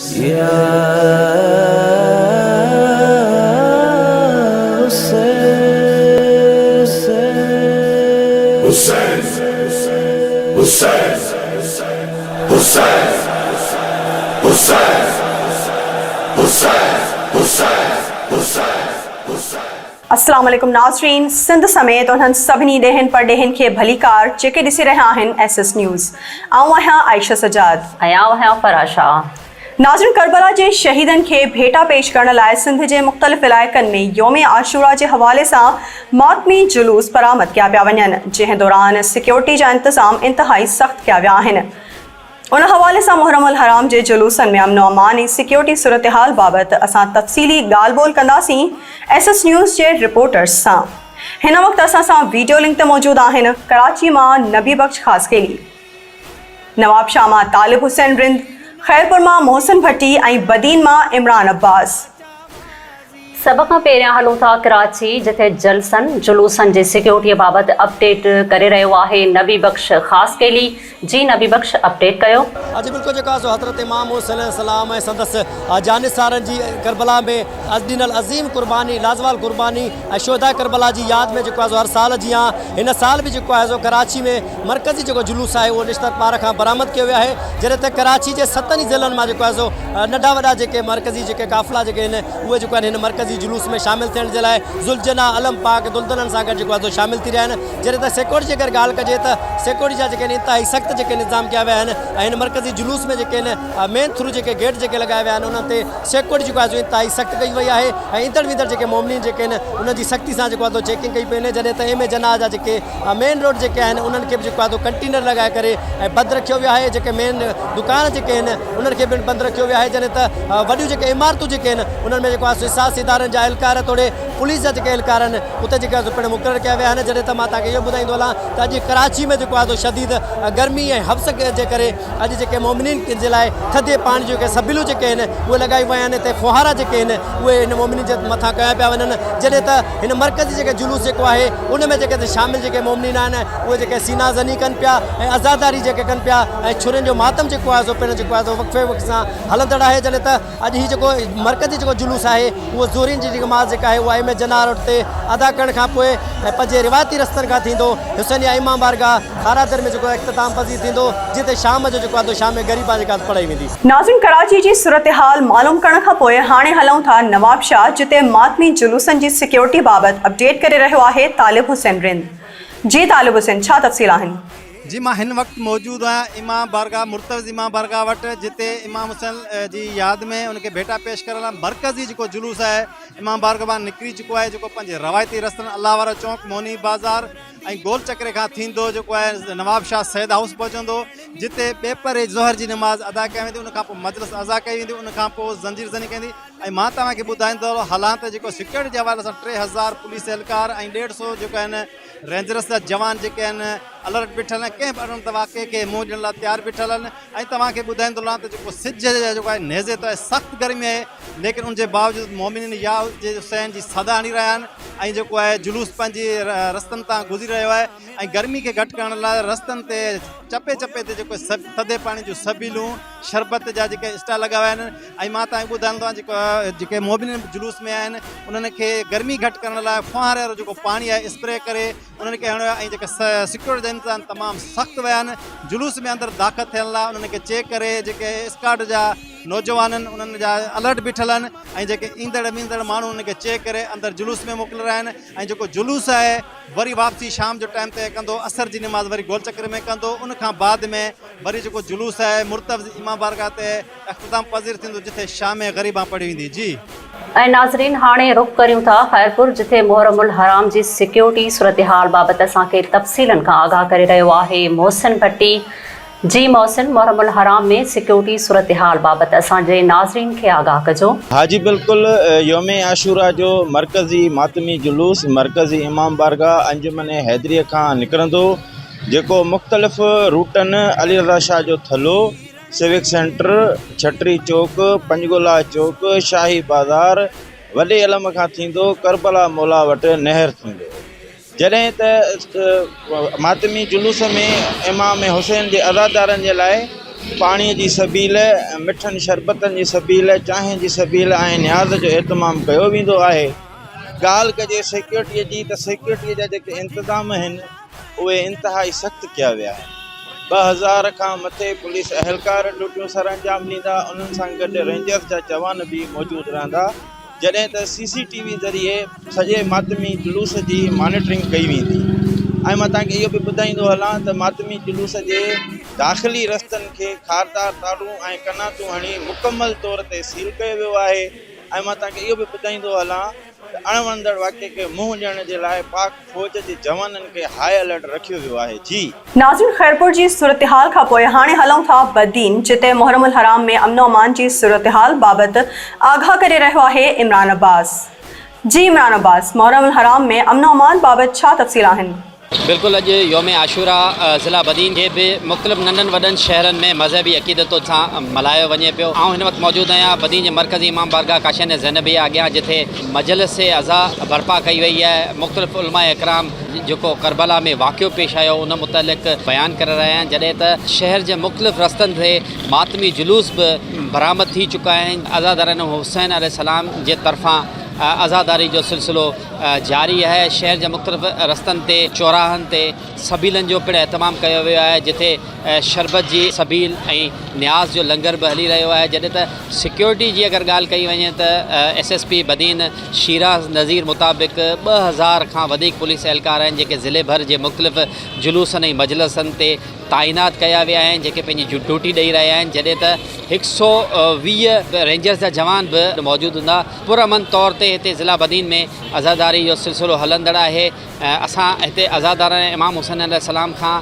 अस्सलाम वालेकुम नाज़रीन, सिंध समेत उन्हनि सभिनी ॾेहनि परॾेहनि खे भलीकार जेके ॾिसी रहिया आहिनि SS न्यूज़। आऊं आहियां आयशा सजाद ऐं आऊं आहियां फराशा। नाज़रीन, करबला जे शहीदनि खे भेटा पेश करण लाइ सिंध जे मुख़्तलिफ़ इलाइक़नि में यौम आशूरा जे हवाले सां मातमी जुलूस बरामद कया पिया वञनि, जंहिं दौरान सिक्योरिटी जा इंतज़ाम इंतहाई सख़्त कया विया आहिनि। उन हवाले सां मुहर्रम अल हराम जे जुलूसनि में अमन व अमान ऐं सिक्योरिटी सूरत हाल बाबति असां तफ़सीली ॻाल्हि ॿोल कंदासीं SS न्यूज़ जे रिपोर्टर्स सां। हिन वक़्तु असां सां वीडियो लिंक ते मौजूदु आहिनि कराची मां नबी बख्श ख़ासकेली, नवाबशाह मां तालिब हुसैन रिंद, खैरपुर मां मोहसिन भट्टी ऐं बदीन मां इमरान अब्बास। सभ खां पहिरियां हलूं था कराची, जिथे जलसनि जुलूसनि जे सिक्योरिटीअ बाबति अपडेट करे रहियो आहे नबी बख्श ख़ासकेली। जी नबी बख्श, अपडेट कयो। अॼु बिल्कुलु जेको आहे हज़रत इमाम हुसैन अलैहिस्सलाम ऐं संदसि जानिसारनि जी करबला में ॾिनल अज़ीम क़ुर्बानी, लाज़वाल क़ुर्बानी ऐं शोधा करबला जी यादि में जेको आहे हर साल जीअं हिन साल बि जेको आहे कराची में मरकज़ी जेको जुलूस आहे उहो निश्तर पार खां बरामद कयो वियो आहे, जॾहिं त कराची जे 7 ज़िलनि मां जेको आहे नंढा वॾा जेके मरकज़ी जेके काफ़िला जेके आहिनि उहे जेको आहिनि हिन मरकज़ी जुलूस में शामिल थियण जे लाइ ज़ुलजना अलम पाक दुल्दननि सां गॾु जेको आहे शामिल थी रहिया आहिनि। जॾहिं त सिक्योरिटी जे अगरि ॻाल्हि कजे त सिक्योरिटी जा जेके इंतहाई सख़्त जेके निज़ाम कया विया आहिनि ऐं हिन मरकज़ी जुलूस में जेके आहिनि मेन थ्रू जेके गेट जेके लॻाया विया आहिनि उन्हनि ते सिक्योरिटी जेको आहे इंतहाई सख़्त कई वई आहे ऐं ईंदड़ वेंदड़ जेके मोमिनीन जेके आहिनि उन्हनि जी सख़्ती सां जेको आहे चेकिंग कई पई वञे। जॾहिं त एम जना जा जेके मेन रोड जेके आहिनि उन्हनि खे बि जेको आहे कंटेनर लॻाए करे ऐं बंदि रखियो वियो आहे। जेके मेन दुकान जेके आहिनि उन्हनि खे बि बंदि रखियो वियो आहे। जॾहिं त वॾियूं जेके इमारतूं जेके आहिनि उन्हनि में जेको आहे सास इदारनि जा एहलकार तोड़े पुलिस जा जेके एहलकार आहिनि उते जेके पिणु मुक़ररु कया विया आहिनि। जॾहिं त मां तव्हांखे इहो ॿुधाईंदो हलां त अॼु कराची में जेको आहे शदीद गर्मी ऐं हब्स जे करे अॼु जेके मोमिनीन जे लाइ थधे पाणी जेके सबिलूं जेके आहिनि उहे लॻाई विया आहिनि। हिते फुहारा जेके आहिनि उहे हिन मोमिनीन जे मथां कया पिया वञनि। जॾहिं त हिन मरकज़ी जेके जुलूस जेको आहे उन में जेके शामिल जेके मोमिनीन आहिनि उहे जेके सीना ज़नी कनि पिया ऐं आज़ादारी जेके कनि पिया ऐं छुरियुनि जो मातम जेको आहे पिणु जेको आहे वक़फ़े वक़्त सां हलंदड़ आहे। जॾहिं त अॼु हीउ जेको मरकज़ी जेको जुलूस आहे उहो ज़ोरीन जी नमाज़ जेका आहे उहा एम जना रोड ते अदा करण खां पोइ ऐं पंहिंजे रिवायती रस्तनि खां थींदो हुसैनिया इमाम बारगाह खारादर में जेको इख़्तिताम पज़ीर थींदो, जिते शाम जो जेको आहे शाम ग़रीबा जेका पढ़ाई वेंदी। नाज़रीन, कराची जी सूरत हाल मालूम करण खां पोइ हाणे हलूं था नवाबशाह, जिते मातमी जुलूसनि जी सिक्योरिटी बाबति अपडेट करे रहियो आहे तालिब हुसैन रिंद। जी तालिब हुसैन, छा तफ़सील आहिनि? जी, मां हिन वक़्तु मौजूदु आहियां इमाम बारगाह मुर्तज़ इमाम बारगाह वटि, जिते इमाम हुसैन जी यादि में उनखे भेटा पेश करण लाइ मरकज़ी जेको जुलूस आहे इमाम बारगाह मां निकिरी चुको आहे, जेको पंहिंजे रवायती रस्तनि अल्लाह वारा चौक, मोनी बाज़ार ऐं गोल चक्रे खां थींदो जेको आहे नवाबशाह सैद हाउस पहुचंदो, जिते ॿेपर ज़ोहर जी नमाज़ अदा कई वेंदी। उनखां पोइ मजलिस अदा कई वेंदी, उनखां पोइ ज़ंजीर ज़नी कंदी। ऐं मां तव्हांखे ॿुधाईंदो हलां त जेको सिक्योरिटी जे हवाले सां 3000 पुलिस एहलकार ऐं 150 जेको आहिनि रेंजर्स जा जवान जेके आहिनि अलर्ट बीठल आहिनि, कंहिं बि अहिड़ो तव्हां कंहिंखे मुंहुं ॾियण लाइ तयारु बीठल आहिनि। ऐं तव्हांखे ॿुधाईंदो हलां त जेको सिज जेको आहे नेज़े त सख़्तु गर्मी आहे, लेकिन उनजे बावजूदि मोमिनीन या हुसैन जी सदा हणी रहिया आहिनि ऐं जेको आहे जुलूस पंहिंजी रस्तनि तां गुज़री रहियो आहे। ऐं गर्मी खे घटि करण लाइ रस्तनि ते चपे चपे ते जेको थधे पाणी जूं सबिलूं शरबत जा जेके स्टॉल लॻा विया आहिनि। ऐं मां तव्हांखे ॿुधाईंदो आहियां जेके मोमिनीन जुलूस में आहिनि उन्हनि खे गर्मी घटि करण लाइ फुहारे वारो जेको पाणी आहे स्प्रे करे उन्हनि खे हणियो आहे। ऐं जेके सिक्योरिटी जा इंतज़ाम तमामु सख़्तु विया आहिनि। जुलूस में अंदरि दाख़िल थियण लाइ उन्हनि खे चेक करे जेके स्काड जा नौजवान आहिनि उन्हनि जा अलर्ट बीठल आहिनि ऐं जेके ईंदड़ वींदड़ माण्हू उनखे चेक करे अंदरि जुलूस में मोकिले रहिया आहिनि। ऐं जेको जुलूस आहे वरी वापसी शाम जो टाइम ते कंदो, असर जी नमाज़ वरी गोल चक्र में कंदो। उनखां बाद में वरी जेको जुलूस आहे मुर्तज़ इमाम बारगाह ते इख़्तिताम पज़ीर थींदो, जिते शाम ग़रीबा पढ़ी वेंदी। जी ऐं नाज़रीन, हाणे रुख़ करियूं था खैरपुर, जिथे मुहर्रम उल हराम जी सिक्योरिटी सूरत हाल बाबति असांखे तफ़सीलनि खां आगाह करे रहियो आहे मोहसिन भट्टी। जी मोहसिन, मुहर्रम उल हराम में सिक्योरिटी सूरत हाल बाबति असांजे नाज़रीन खे आगाह कजो। हाँ जी बिल्कुलु, यौम आशूरा जो मरकज़ी मातमी जुलूस मरकज़ी इमाम बारगाह अंजुमन हैदरीअ खां निकिरंदो, जेको मुख़्तलिफ़ रूटनि अली रज़ा शाह जो थलो, सिविक सेंटर, छटरी चौक, पंजगोला चौक, शाही बाज़ार, वॾे अलम खां थींदो करबला मौला वटि नहर थींदो। जॾहिं त मातमी जुलूस में इमाम हुसैन जे अज़ादारनि जे लाइ पाणीअ जी सबील, मिठनि शरबतनि जी सबील, चांहि जी सबील ऐं न्याज़ जो एतमामु कयो वेंदो आहे। ॻाल्हि कजे सिक्योरिटीअ जी त सिक्योरिटीअ जा जेके इंतिज़ाम आहिनि उहे इंतिहाई सख़्तु कया विया आहिनि। 2000 खां मथे पुलिस अहलकार ड्यूटियूं सर अंजाम ॾींदा, उन्हनि सां गॾु रेंजर्स जा जवान बि मौजूदु रहंदा, जॾहिं त CCTV ज़रिए सॼे मातमी जुलूस जी मॉनिटरिंग कई वेंदी। ऐं मां तव्हांखे इहो बि ॿुधाईंदो हलां त मातमी जुलूस जे दाख़िली रस्तनि खे खारदार तारूं ऐं कनातूं हणी मुकमल तौर ते सील कयो वियो आहे। ऐं मां तव्हांखे इहो बि ॿुधाईंदो हलां त अणवणंदड़ वाक़े खे मुंहुं ॾियण जे लाइ पाक फ़ौज जे जवाननि खे हाई अलर्ट रखियो वियो आहे। जी नाज़रीन, खैरपुर जी सूरत हाल खां पोइ हाणे हलूं था बदीन, जिते मुहर्रमुल हराम में अमन अमान जी सूरत हाल बाबति आगाह करे रहियो आहे इमरान अब्बास। जी इमरान अब्बास, मुहर्रमुल हराम में अमन अमान बाबति छा तफ़सील आहिनि? बिल्कुलु, अॼु योम आशूरा ज़िला बदीन खे बि मुख़्तलिफ़ नंढनि वॾनि शहरनि में मज़हबी अक़ीदतुनि सां मल्हायो वञे पियो। आउं हिन वक़्तु मौजूदु आहियां बदीन जे मरकज़ी इमाम बारगाह काशिन ज़ैनबिया अॻियां, जिथे मजलिस अज़ा बर्पा कई वई आहे। मुख़्तलिफ़ उलमा इकराम जेको करबला में वाक़ियो पेश आयो उन मुतलिक़ बयानु करे रहिया आहिनि, जॾहिं त शहर जे मुख़्तलिफ़ रस्तनि ते मातमी जुलूस बि बरामद थी चुका आहिनि। अज़ादारनि हुसैन अलैहिस्सलाम जे तरफ़ां आज़ादारी जो सिलसिलो जारी आहे। शहर जे मुख़्तलिफ़ रस्तनि ते, चौराहनि ते सबीलनि जो पिणु एहतमाम कयो वियो आहे, जिथे शरबत जी सबील ऐं न्याज़ जो लंगर बि हली रहियो आहे। जॾहिं त सिक्योरिटी जी अगरि ॻाल्हि कई वञे त SSP बदीन शीराज़ नज़ीर मुताबिक़ 2000 खां वधीक पुलिस एहलकार आहिनि, जेके ज़िले भर जे मुख़्तलिफ़ जुलूसनि ऐं मजलिसनि ते ताइनात कया विया आहिनि, जेके पंहिंजी ड्यूटी ॾेई रहिया आहिनि। जॾहिं त 120 रेंजर्स जा जवान बि मौजूदु हूंदा। पुरअमन तौर ते हिते ज़िला बदीन में अज़ादारी जो सिलसिलो हलंदड़ आहे। असां हिते अज़ादार इमाम हुसैन अलैहिस्सलाम खां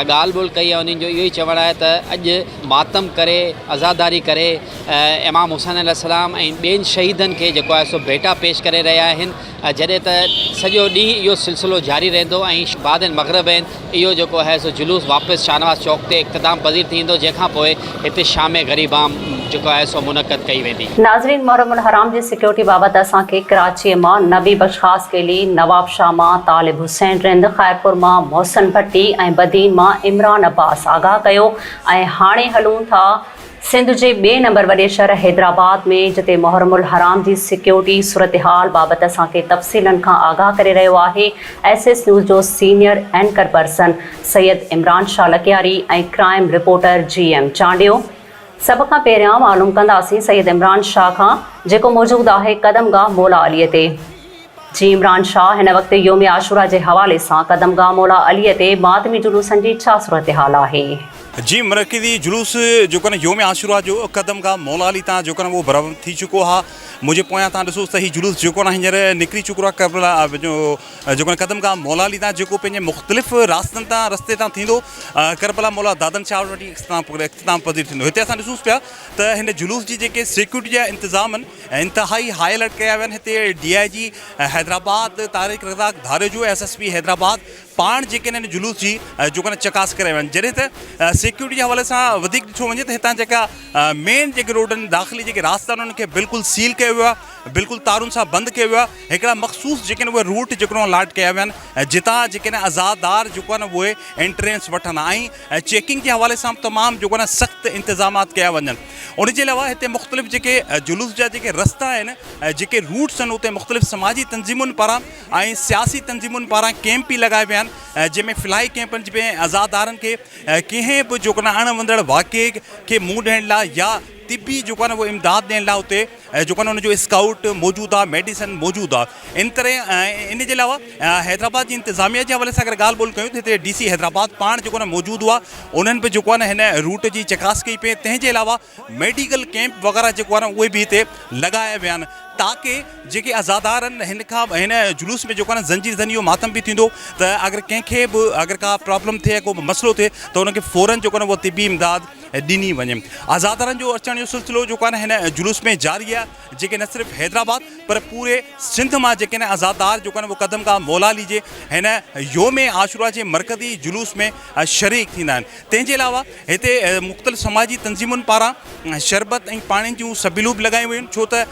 ॻाल्हि ॿोल्हि कई आहे। उन्हनि जो इहो ई चवणु आहे त अॼु मातम करे, अज़ादारी करे इमाम हुसैन अलैहिस्सलाम ऐं ॿियनि शहीदनि खे जेको आहे सो भेटा पेश करे रहिया आहिनि। जॾहिं त सॼो ॾींहुं इहो सिलसिलो जारी रहंदो ऐं बाद मग़रिब आहिनि इहो जेको आहे सो जुलूस वापसि शाहनवाज़ चौक ते इख़्तिताम पज़ीर थींदो, जंहिंखां पोइ हिते शाम ग़रीबाम जेको आहे सो मुनक़द कई वेंदी। नाज़रीन, मुहर्रमुल हराम जी सिक्योरिटी बाबति असांखे कराची मां नबी बख्श ख़ास केली, नवाब शाह मां तालिब हुसैन रिंद, खैरपुर मां मोहसिन भट्टी ऐं बदीन मां इमरान अब्बास आगाह कयो। ऐं हाणे हलूं था सिंध जे ॿिए नंबर वॾे शहर हैदराबाद में, जिते मुहर्रमुल हराम जी सिक्योरिटी सूरत हाल बाबति असांखे तफ़सीलनि खां आगाह करे रहियो आहे SS न्यूज़ जो senior anchor person Syed Imran Shah Lakiyari ऐं क्राइम रिपोर्टर GM चांडियो। सभ खां पहिरियां मालूम कंदासीं सैयद इमरान शाह खां, जेको मौजूदु आहे कदमगाह मौला अलीअ ते। जी इमरान शाह, हिन वक़्तु योम आशूरा जे हवाले सां कदमगाह मौला अलीअ ते मातमी जुलूसनि जी छा सूरत हाल आहे? जी, मरकज़ी जुलूस जो न योम आशूरा जो कदमगाह मौला अली तां जो न वो बरामद थी चुको आहे। मुंहिंजे पोयां तव्हां ॾिसो त हीउ जुलूस जेको न हींअर निकिरी चुको आहे करबला जो न कदमगाह मौला अली तां, जेको पंहिंजे मुख़्तलिफ़ रास्तनि तां रस्ते तां थींदो करबला मौला दादन शाह वटि इख़्तिताम पज़ीर थींदो। हिते असां ॾिसूं पिया त हिन जुलूस जी जेके सिक्योरिटी जा इंतिज़ाम आहिनि इंतिहाई हाई अलर्ट कया विया आहिनि। हिते DIG हैदराबाद तारिक रज़ाक धारेजो, SSP हैदराबाद पाण जेके हिन जुलूस जी जो न चकास करे विया आहिनि। जॾहिं त सिक्योरिटी जे हवाले सां वधीक ॾिठो वञे त हितां जेका मेन जेके रोडनि दाख़िली जेके रास्ता आहिनि उन्हनि खे बिल्कुलु सील कयो वियो आहे, बिल्कुलु तारुनि सां बंदि कयो वियो आहे। हिकिड़ा मख़सूस जेके उहे रूट जेके अलॉट कया विया आहिनि, जितां जेके आज़ादार जेको आहे न उहे एंट्रेंस वठंदा ऐं चेकिंग जे हवाले सां तमामु जेको सख़्तु इंतिज़ामात कया वञनि। उनजे अलावा हिते मुख़्तलिफ़ जेके जुलूस जा जेके रस्ता आहिनि, जेके रूट्स आहिनि, उते मुख़्तलिफ़ समाजी तंज़ीमुनि पारां ऐं सियासी तंज़ीमुनि पारां कैंप बि लॻाए विया आहिनि, जंहिंमें फ़िलाई कैंपनि में आज़ादारनि खे कंहिं बि जेको अणवंदड़ वाक़े खे मुंहुं ॾियण लाइ या तिबी जो वो इमदाद ॾियण लाइ उते जो उनजो स्काउट मौजूदु आहे, मेडिसन मौजूदु आहे। इन तरह इन जे अलावा हैदराबाद जी इंतिज़ामिया जे हवाले सां अगरि ॻाल्हि ॿोल्हि कयूं त हिते DC हैदराबाद पाण जेको मौजूदु हुआ, उन्हनि बि जेको हिन रूट जी चकास कई पई। तंहिंजे अलावा मेडिकल कैंप वग़ैरह जेको उहे बि हिते लॻाया विया आहिनि, ताकी जेके आज़ादार आहिनि हिन जुलूस में जेको ज़ंजीर ज़नी इहो मातम बि थींदो त अगरि कंहिंखे बि अगरि का प्रॉब्लम थिए, को बि मसइलो थिए त उनखे फ़ौरन जेको उहो तिबी इमदाद ॾिनी वञे। आज़ादारनि जो अचण जो सिलसिलो जेको हिन जुलूस में जारी आहे, जेके न सिर्फ़ु हैदराबाद पर पूरे सिंध मां जेके आज़ादार जेको वो कदमगाह मौला अली जे हिन योम आशूरा जे मरकज़ी जुलूस में शरीक थींदा आहिनि। तंहिंजे अलावा हिते मुख़्तलिफ़ समाजी तंज़ीमुनि पारां शरबत ऐं पाणी जूं सबीलूं बि लॻायूं वयूं, छो त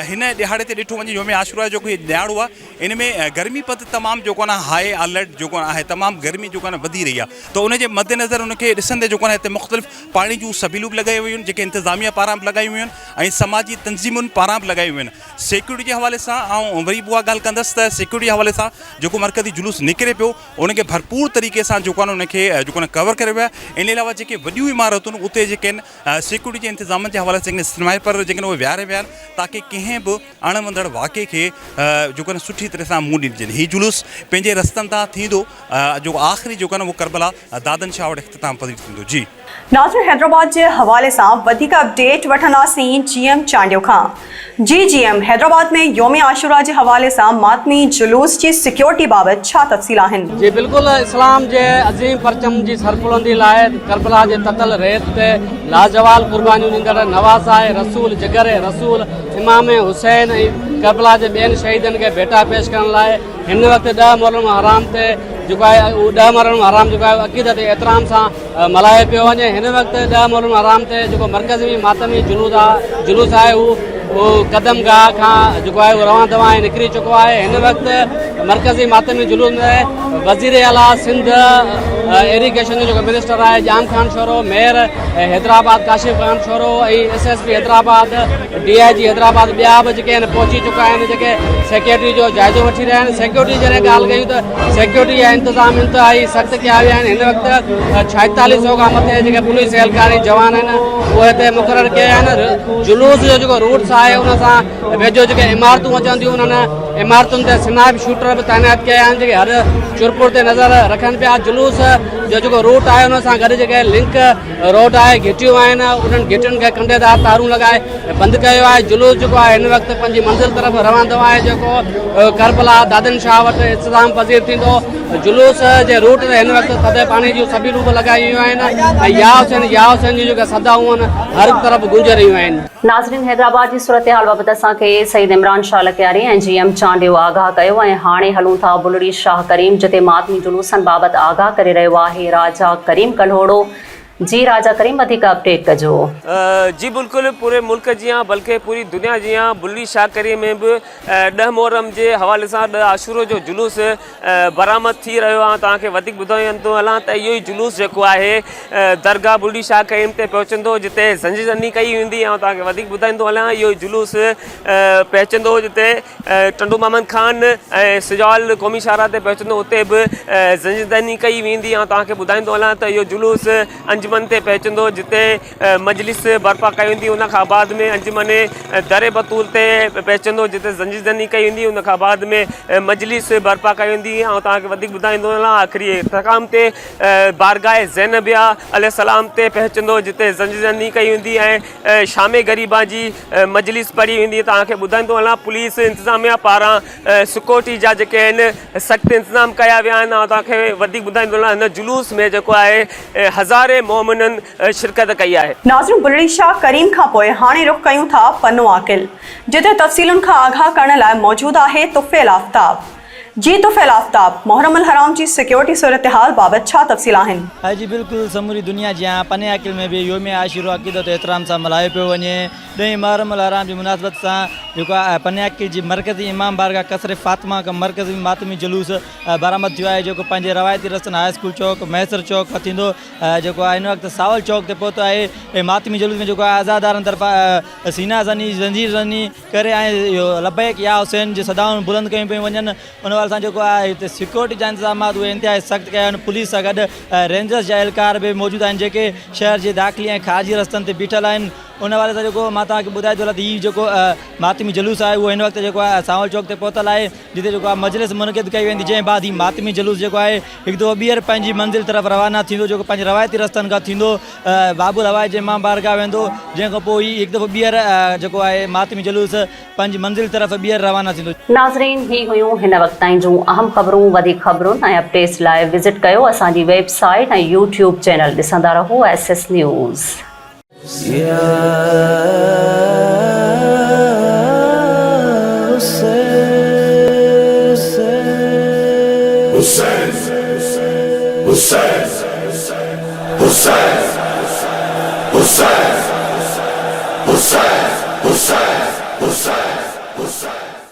हिन ॾिहाड़े ते ॾिठो वञे योम आशूरा जो ॾिहाड़ो आहे, इन में गर्मी पद तमामु जेको हाई अलर्ट जेको आहे, तमामु गर्मी जेको वधी रही आहे। त उनजे मद्देनज़र उनखे ॾिसंदे जेको हिते मुख़्तलिफ़ पाणी जूं सभीलूं बि लॻायूं वयूं आहिनि जेके इंतिज़ामिया पारां बि लॻायूं वयूं आहिनि ऐं समाजी तंज़ीमुनि पारां बि लॻायूं वयूं आहिनि। सिक्योरिटी जे हवाले सां ऐं वरी उहा ॻाल्हि कंदसि त सिक्योरिटी जे हवाले सां जेको मरकज़ी जुलूस निकिरे पियो उनखे भरपूर तरीक़े सां जेको आहे उनखे जेको आहे कवर करे वियो आहे। इन अलावा जेके वॾियूं इमारतूं आहिनि उते जेके आहिनि सिक्योरिटी जे इंतिज़ामनि जे हवाले सां स्नाइपर जेके उहे विहारे विया आहिनि ताकी कंहिं बि अणवंदड़ वाक़े खे जेको आहे सुठी तरह सां मुंहुं ॾिजनि। हीउ जुलूस पंहिंजे रस्तनि तां थींदो जो आख़िरी जेको आहे उहो करबला दादन शाह वटि इख़्तिताम पज़ीर थींदो। जी नाज़रीन, हैदराबाद जे हवाले सां वधीक अपडेट वठंदासीं जीएम चांडियो खां। जी जीएम, हैदराबाद में योम आशूरा जे हवाले सां मातमी जुलूस जी सिक्योरिटी बाबति छा तफ़सील आहिनि? जी बिल्कुलु, इस्लाम जे अज़ीम परचम जी सरपुलंदी लाइ करबला जे ततल रेत ते लाजवाल कुर्बानियूं ॾींदड़ नवाज़ाए रसूल जिगर रसूल इमाम हुसैन ऐं करबला जे ॿियनि शहीदनि खे भेटा पेश करण लाइ हिन वक़्तु 10 मुहर्रम हराम ते जेको आहे 10 मुहर्रम हराम जेको आहे अक़ीदत एतिराम सां मल्हाए पियो वञे। हिन वक़्तु 10 मुहर्रम हराम ते जेको मरकज़ी मातमी जुलूस आहे उहो कदमगाह खां जेको आहे उहो रवां दवां निकिरी चुको आहे। हिन वक़्तु मरकज़ी मातमी जुलूस में वज़ीर आला सिंध इरीगेशन जो जेको मिनिस्टर आहे जाम खान शोरो, मेयर हैदराबाद काशिफ खान शोरो ऐं SSP हैदराबाद, DIG हैदराबाद ॿिया बि जेके आहिनि पहुची चुका आहिनि, जेके सिक्योरिटी जो जाइज़ो वठी रहिया आहिनि। सिक्योरिटी जॾहिं ॻाल्हि कयूं त सिक्योरिटी जा इंतिज़ाम इंतिहाई सख़्तु कया विया आहिनि। हिन वक़्तु 4600 खां मथे जेके पुलिस एहलकारी जवान आहिनि उहे हिते मुक़ररु कया आहिनि। जुलूस जो जेको रूट्स आहे उन सां वेझो जेके इमारतूं अचंदियूं उन्हनि इमारतुनि ते स्नाइप शूटर बि तैनात कया आहिनि जेके हर चुरपुर ते नज़र रखनि पिया। जुलूस जो जेको रूट आहे उन सां गॾु जेके लिंक रोड आहे, घिटियूं आहिनि, उन्हनि घिटियुनि खे कंडेदार तारूं लॻाए बंदि कयो आहे। जुलूस जेको आहे हिन वक़्तु पंहिंजी मंज़िल तरफ़ रवंदो आहे जेको करबला दादन शाह वटि इख़्तिताम पज़ीर थींदो। जुलूस जे रूट ते हिन वक़्तु थधे पाणी जूं सभीलूं बि लॻाई वियूं आहिनि ऐं या हुसैन जी जेके सदाऊं आहिनि हर तरफ़ गूंज रहियूं आहिनि। नाज़रीन, हैदराबाद जी सूरत हाल बाबति असांखे सईद इमरान शाह लकियारी ऐं GM चांडियो आगाह कयो ऐं हाणे हलूं था बुलड़ी शाह करीम जिते मातमी जुलूसनि बाबति आगाह करे रहियो आहे राजा करीम कल्होड़ो। जी राजा करीम, वधीक अपडेट कजो। जी बिल्कुलु, पूरे मुल्क जी बल्कि पूरी दुनिया जी बुलड़ी शाह करीम में बि 10 मुहर्रम जे हवाले सां 10 आशूरो जो जुलूस बरामद थी रहियो आहे। तव्हांखे वधीक ॿुधाईंदो हलां त इहो ई जुलूस जेको आहे दरगाह बुलड़ी शाह करीम ते पहुचंदो जिते ज़ंजीज़नी कई वेंदी। ऐं तव्हांखे वधीक ॿुधाईंदो हलां इहो ई जुलूस पहुचंदो जिते टंडू मोहम्मद खान ऐं सिजाल क़ौमी शाहरा ते पहुचंदो, उते बि ज़ंजीज़नी कई वेंदी। ऐं तव्हांखे ॿुधाईंदो हलां त इहो जुलूस अंजुमन ते पहुचंदो जिते मजलिस बर्पा कई वेंदी। उन खां बाद में अंजुमन दर बतूल ते पहुचंदो जिते ज़ंजीज़नी कई वेंदी। उन खां बाद में मजलिस बर्पा कई वेंदी। ऐं तव्हांखे वधीक ॿुधाईंदो हलां आख़िरी तकाम ते बारगाह ज़ैनबिया अलैहिस्सलाम ते पहुचंदो जिते ज़ंजीज़नी कई वेंदी ऐं शाम ग़रीबा जी मजलिस पढ़ी वेंदी। तव्हांखे ॿुधाईंदो हलां पुलिस इंतिज़ामिया पारां सिक्योरिटी जा जेके आहिनि सख़्तु इंतिज़ाम कया विया आहिनि। ऐं तव्हांखे वधीक ॿुधाईंदो हलां हिन जुलूस में जेको आहे हज़ारे मोमिननि शिरकत कई आहे। नाज़रीन, बुलड़ी शाह करीम खां पोइ हाणे रुख़ कयूं था पन्नो आकिल जिते तफ़सीलुनि खां आगाह करण लाइ मौजूदु आहे तुफ़ैल आफ्ताब। जी तुफ़ैल आफ्ताब, मुहर्रम अल हराम जी सिक्योरिटी सूरत हाल बाबति छा तफ़सील आहिनि? हाँ जी बिल्कुलु, समूरी दुनिया जी पन्ने आकिल में भी योम आशूरा अक़ीदत एहतराम सां मल्हायो पियो वञे। 10 मुहर्रम अल हराम जी मुनासिबत सां जेको पन्ने आकिल जी मरकज़ी इमाम बारगाह कसर फ़ातिमा का मरकज़ी मातमी जुलूस बरामद थियो आहे जेको पंहिंजे रवायती रस्तनि हाई स्कूल चौक मैसर चौक थींदो जेको हिन वक़्तु सावल चौक ते पहुतो आहे। मातमी जुलूस में जेको आज़ादारनि तरफ़ां सीना ज़नी ज़ंजीर ज़नी करे ऐं इहो लबैक या हुसैन जी सदाऊं बुलंद कयूं पियूं वञनि। उन वाले सां जेको आहे हिते सिक्योरिटी जा इंतिज़ामात उहे इंतिहाई सख़्तु कया आहिनि। पुलिस सां गॾु रेंजर्स जा एहलकार बि मौजूदु आहिनि जेके शहर जे दाख़िली ऐं ख़ारजी रस्तनि ते बीठल आहिनि। उन वाले सां जेको मां तव्हांखे ॿुधाए थो हलां त हीउ जेको मातमी जुलूस आहे उहो हिन वक़्तु जेको आहे सावल चौक ते पहुतल आहे जिते जेको आहे मजलिस मुनक़िद कई वेंदी। जंहिं बाद हीउ मातमी जुलूस जेको आहे हिकु दफ़ो ॿीहर पंहिंजी मंज़िल तरफ़ रवाना थींदो जेको पंहिंजे रवायती रस्तनि खां थींदो बाबुल हवाई जे इमाम बारगाह वेंदो। जंहिं खां पोइ हीउ हिकु दफ़ो ॿीहर जेको आहे मातमी जुलूस पंहिंजी मंज़िल तरफ़ ॿीहर रवाना थींदो। नाज़रीन, ही हुयूं हिन वक़्त ताईं जूं अहम ख़बरूं। वधीक ख़बरुनि ऐं अपडेट्स लाइ विज़िट कयो असांजी वेबसाइट ऐं YouTube चैनल। ॾिसंदा रहो SS न्यूज़। Hussein